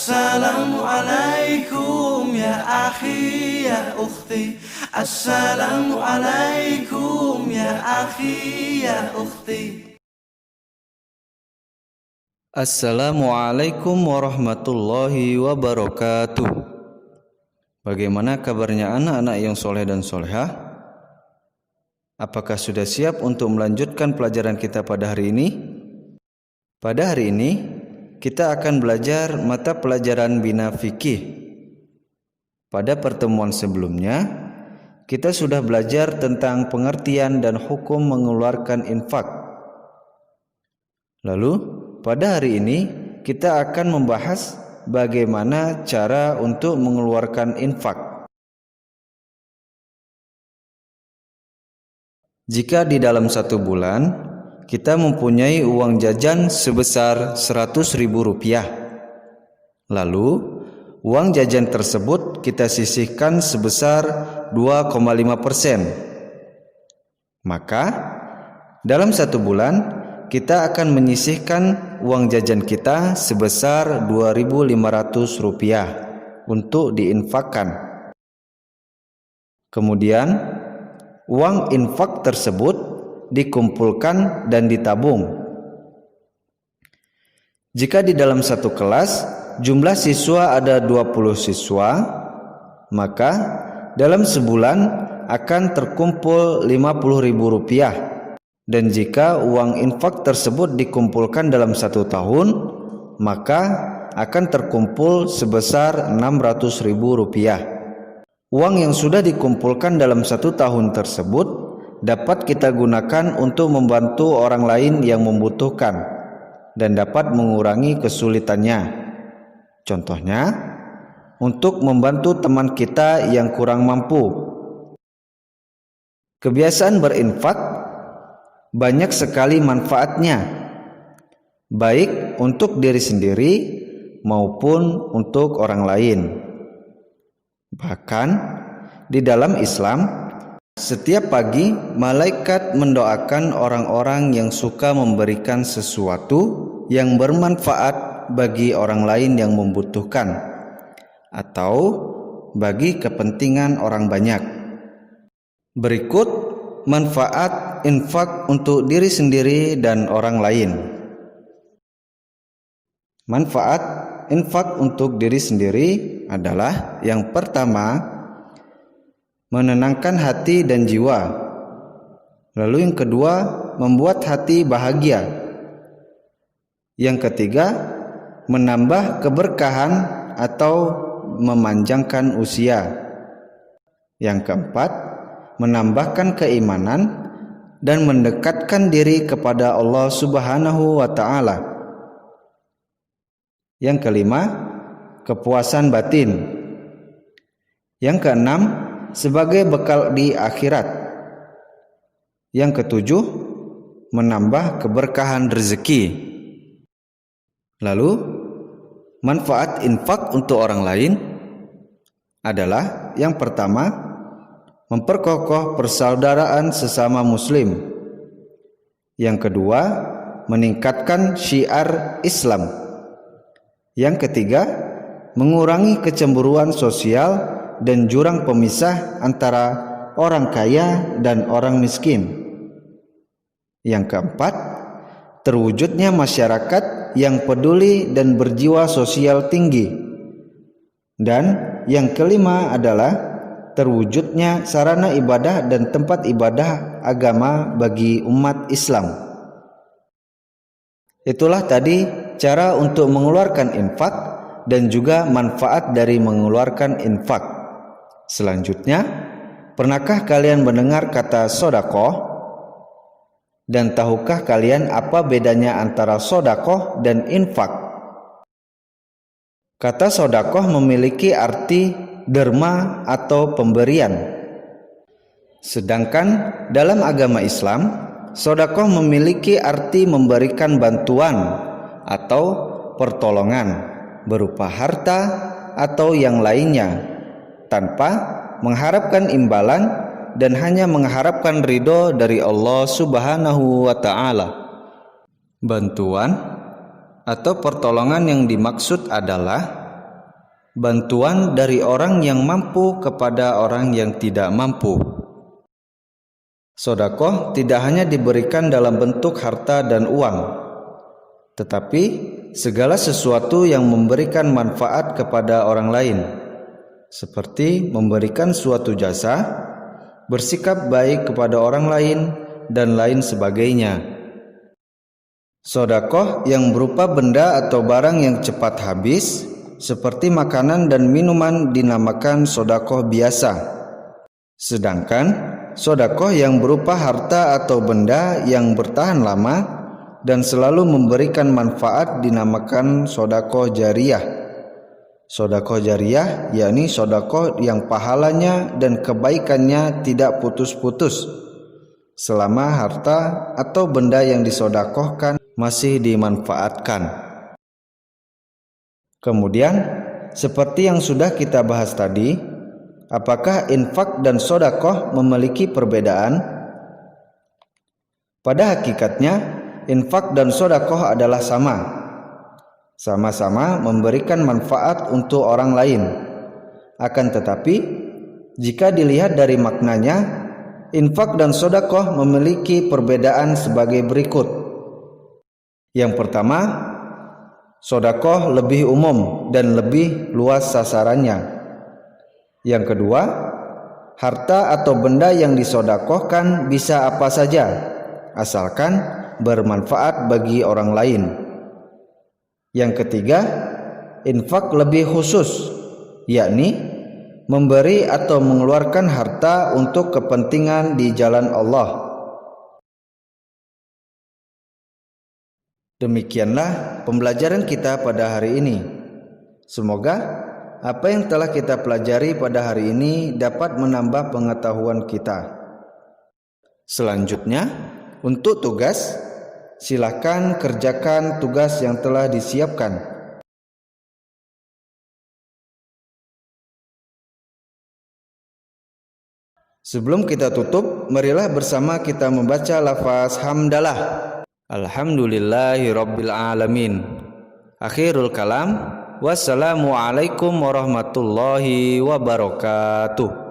Assalamualaikum ya akhi ya ukhti. Assalamualaikum ya akhi ya ukhti. Assalamualaikum warahmatullahi wabarakatuh. Bagaimana kabarnya anak-anak yang soleh dan solehah? Apakah sudah siap untuk melanjutkan pelajaran kita pada hari ini? Pada hari ini kita akan belajar mata pelajaran Bina Fikih. Pada pertemuan sebelumnya kita sudah belajar tentang pengertian dan hukum mengeluarkan infak. Lalu pada hari ini kita akan membahas bagaimana cara untuk mengeluarkan infak. Jika di dalam satu bulan kita mempunyai uang jajan sebesar Rp100.000, lalu uang jajan tersebut kita sisihkan sebesar 2,5%, maka dalam satu bulan kita akan menyisihkan uang jajan kita sebesar Rp2.500 untuk diinfakkan. Kemudian uang infak tersebut dikumpulkan dan ditabung. Jika di dalam satu kelas jumlah siswa ada 20 siswa, maka dalam sebulan akan terkumpul Rp50.000. Dan jika uang infak tersebut dikumpulkan dalam satu tahun, maka akan terkumpul sebesar Rp600.000. Uang yang sudah dikumpulkan dalam satu tahun tersebut dapat kita gunakan untuk membantu orang lain yang membutuhkan dan dapat mengurangi kesulitannya. Contohnya, untuk membantu teman kita yang kurang mampu. Kebiasaan berinfak banyak sekali manfaatnya, baik untuk diri sendiri maupun untuk orang lain. Bahkan di dalam Islam, setiap pagi malaikat mendoakan orang-orang yang suka memberikan sesuatu yang bermanfaat bagi orang lain yang membutuhkan atau bagi kepentingan orang banyak. Berikut manfaat infak untuk diri sendiri dan orang lain. Manfaat infak untuk diri sendiri adalah yang pertama, menenangkan hati dan jiwa. Lalu yang kedua, membuat hati bahagia. Yang ketiga, menambah keberkahan atau memanjangkan usia. Yang keempat, menambahkan keimanan dan mendekatkan diri kepada Allah Subhanahu wa Ta'ala. Yang kelima, kepuasan batin. Yang keenam, sebagai bekal di akhirat. Yang ketujuh, menambah keberkahan rezeki. Lalu, manfaat infak untuk orang lain adalah yang pertama, memperkokoh persaudaraan sesama muslim. Yang kedua, meningkatkan syiar Islam. Yang ketiga, mengurangi kecemburuan sosial dan jurang pemisah antara orang kaya dan orang miskin. Yang keempat, terwujudnya masyarakat yang peduli dan berjiwa sosial tinggi. Dan yang kelima adalah terwujudnya sarana ibadah dan tempat ibadah agama bagi umat Islam. Itulah tadi cara untuk mengeluarkan infak dan juga manfaat dari mengeluarkan infak. Selanjutnya, pernahkah kalian mendengar kata sodakoh? Dan tahukah kalian apa bedanya antara sodakoh dan infak? Kata sodakoh memiliki arti derma atau pemberian. Sedangkan dalam agama Islam, sodakoh memiliki arti memberikan bantuan atau pertolongan berupa harta atau yang lainnya, tanpa mengharapkan imbalan dan hanya mengharapkan ridho dari Allah Subhanahu wa Ta'ala. Bantuan atau pertolongan yang dimaksud adalah bantuan dari orang yang mampu kepada orang yang tidak mampu. Sedekah tidak hanya diberikan dalam bentuk harta dan uang, tetapi segala sesuatu yang memberikan manfaat kepada orang lain, seperti memberikan suatu jasa, bersikap baik kepada orang lain, dan lain sebagainya. Sedekah yang berupa benda atau barang yang cepat habis, seperti makanan dan minuman, dinamakan sedekah biasa. Sedangkan sedekah yang berupa harta atau benda yang bertahan lama dan selalu memberikan manfaat dinamakan sedekah jariyah. Sedekah jariyah yakni sedekah yang pahalanya dan kebaikannya tidak putus-putus selama harta atau benda yang disedekahkan masih dimanfaatkan. Kemudian, seperti yang sudah kita bahas tadi, apakah infak dan sedekah memiliki perbedaan? Pada hakikatnya, infak dan sedekah adalah sama-sama memberikan manfaat untuk orang lain. Akan tetapi, jika dilihat dari maknanya, infak dan sedekah memiliki perbedaan sebagai berikut. Yang pertama, sedekah lebih umum dan lebih luas sasarannya. Yang kedua, harta atau benda yang disedekahkan bisa apa saja, asalkan bermanfaat bagi orang lain. Yang ketiga, infak lebih khusus, yakni memberi atau mengeluarkan harta untuk kepentingan di jalan Allah. Demikianlah pembelajaran kita pada hari ini. Semoga apa yang telah kita pelajari pada hari ini dapat menambah pengetahuan kita. Selanjutnya, untuk tugas, silakan kerjakan tugas yang telah disiapkan. Sebelum kita tutup, marilah bersama kita membaca lafaz hamdalah. Alhamdulillahirabbil alamin. Akhirul kalam. Wassalamualaikum warahmatullahi wabarakatuh.